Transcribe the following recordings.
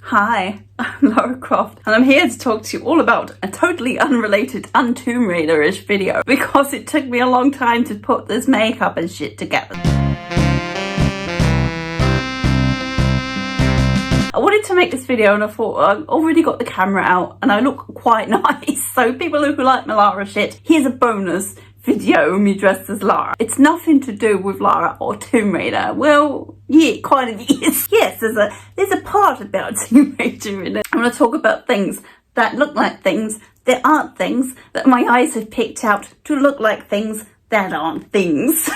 Hi, I'm Lara Croft and I'm here to talk to you all about a totally unrelated Tomb Raider-ish video because it took me a long time to put this makeup and shit together. I wanted to make this video and I thought I've already got the camera out and I look quite nice, so people who like my Lara shit, here's a bonus video of me dressed as Lara. It's nothing to do with Lara or Tomb Raider. Well, yeah, it kind of is. Yes, there's a part about Tomb Raider in it. I'm going to talk about things that look like things that aren't things, that my eyes have picked out to look like things that aren't things.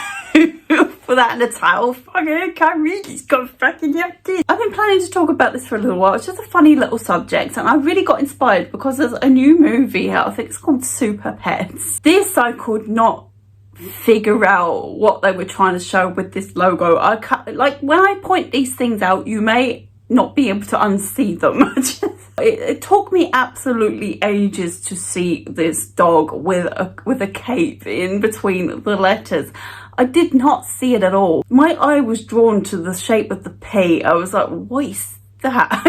For that and a title, fucking can't read, it's got fucking empty. I've been planning to talk about this for a little while. It's just a funny little subject and I really got inspired because there's a new movie out. I think it's called Super Pets. This I could not figure out what they were trying to show with this logo. Like when I point these things out, you may not be able to unsee them. It took me absolutely ages to see this dog with a cape in between the letters. I did not see it at all. My eye was drawn to the shape of the P. I was like, what is that?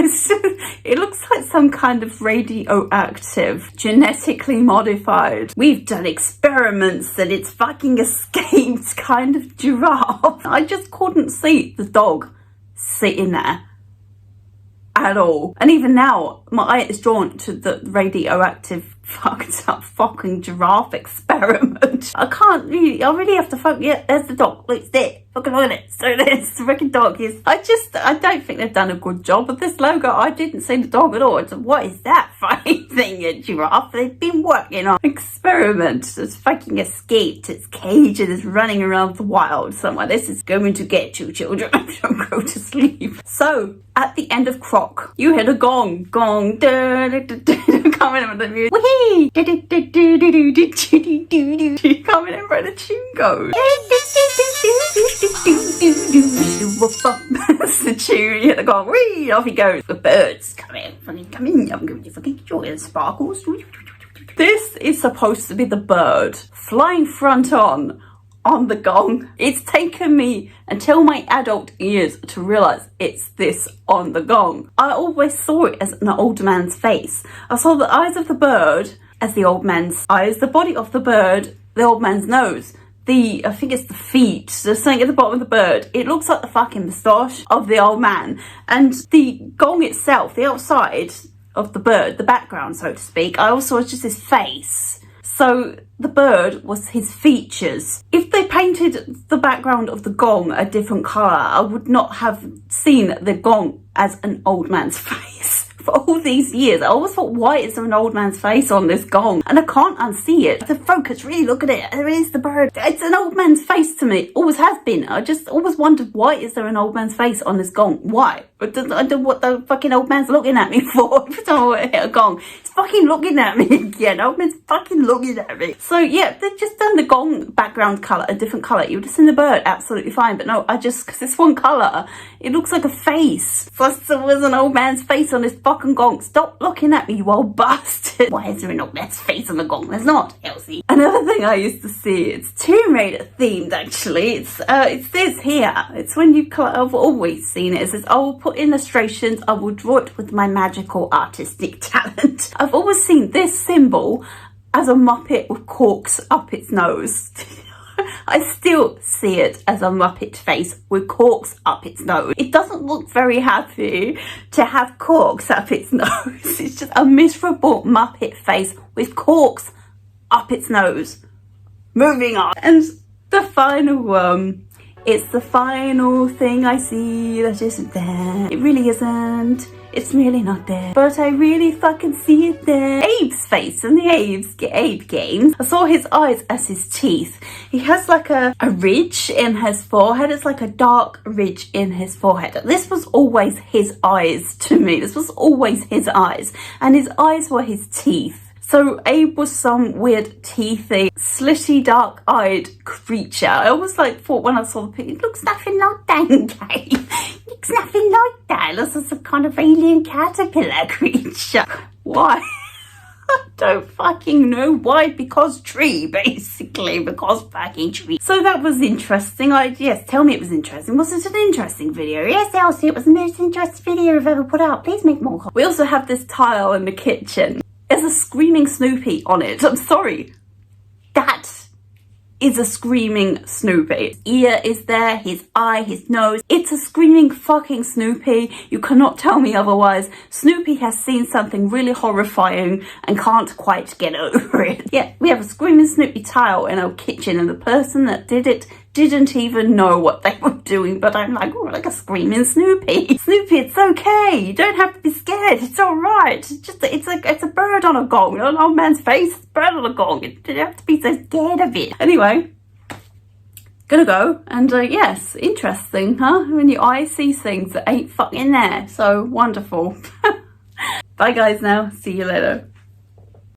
It looks like some kind of radioactive, genetically modified. We've done experiments that it's fucking escaped kind of giraffe. I just couldn't see the dog sitting there at all. And even now, my eye is drawn to the radioactive fucked up fucking giraffe experiment. I really have to focus. Yeah, there's the dog. Look, it's there. Fucking look at it. So there's the freaking dog. I don't think they've done a good job with this logo. I didn't see the dog at all. It's what is that funny thing, a giraffe? They've been working on experiment. It's fucking escaped its cage and is running around the wild somewhere. This is going to get you, children. Don't go to sleep. So at the end of Croc, you heard a gong, gong, coming in with the music. Whee! Coming in where the tune goes. That's the tune. You hear the gong. Whee! Off he goes. The birds come in. I'm going to fucking enjoy the sparkles. This is supposed to be the bird flying front on the gong. It's taken me until my adult years to realise it's this on the gong. I always saw it as an old man's face. I saw the eyes of the bird as the old man's eyes, the body of the bird, the old man's nose. I think it's the feet, there's something at the bottom of the bird. It looks like the fucking moustache of the old man. And the gong itself, the outside of the bird, the background so to speak, I also saw just his face. So the bird was his features. If they painted the background of the gong a different colour, I would not have seen the gong as an old man's face. For all these years, I always thought, why is there an old man's face on this gong? And I can't unsee it. The focus, really look at it. There is the bird. It's an old man's face to me. Always has been. I just always wondered, why is there an old man's face on this gong? Why? I don't know what the fucking old man's looking at me for. Every time I hit a gong, he's fucking looking at me again. Old man's fucking looking at me. So yeah, they've just done the gong background colour a different colour. You would have seen the bird absolutely fine, but no, because it's one colour, it looks like a face. Plus there was an old man's face on this fucking gong. Stop looking at me, you old bastard. Why is there an old man's face on the gong? There's not, Elsie. Another thing I used to see, it's Tomb Raider themed actually. It's this here. It's when I've always seen it. It says, I will put illustrations, I will draw it with my magical artistic talent. I've always seen this symbol as a Muppet with corks up its nose. I still see it as a Muppet face with corks up its nose. It doesn't look very happy to have corks up its nose. It's just a miserable Muppet face with corks up its nose. Moving on. And the final one. It's the final thing I see that isn't there. It really isn't. It's really not there. But I really fucking see it there. Abe's face in the Abe games. I saw his eyes as his teeth. He has like a ridge in his forehead. It's like a dark ridge in his forehead. This was always his eyes to me. This was always his eyes. And his eyes were his teeth. So Abe was some weird teethy, slitty, dark-eyed creature. I always thought when I saw the picture, it looks nothing like that, Abe. It looks nothing like that. It looks like some kind of alien caterpillar creature. Why? Don't fucking know why, because tree, basically, because fucking tree. So that was interesting. Yes, tell me it was interesting. Was it an interesting video? Yes, Elsie, it was the most interesting video I've ever put out. Please make more. We also have this tile in the kitchen. There's a screaming Snoopy on it. I'm sorry. That is a screaming Snoopy. His ear is there, his eye, his nose. It's a screaming fucking Snoopy. You cannot tell me otherwise. Snoopy has seen something really horrifying and can't quite get over it. Yeah, we have a screaming Snoopy tile in our kitchen, and the person that did it didn't even know what they were doing, but I'm like, oh, like a screaming Snoopy. Snoopy, it's okay. You don't have to be scared. It's all right. It's a bird on a gong. An old man's face, it's a bird on a gong. You don't have to be so scared of it. Anyway, gonna go. And yes, interesting, huh? When your eye sees things that ain't fucking there. So wonderful. Bye guys now. See you later.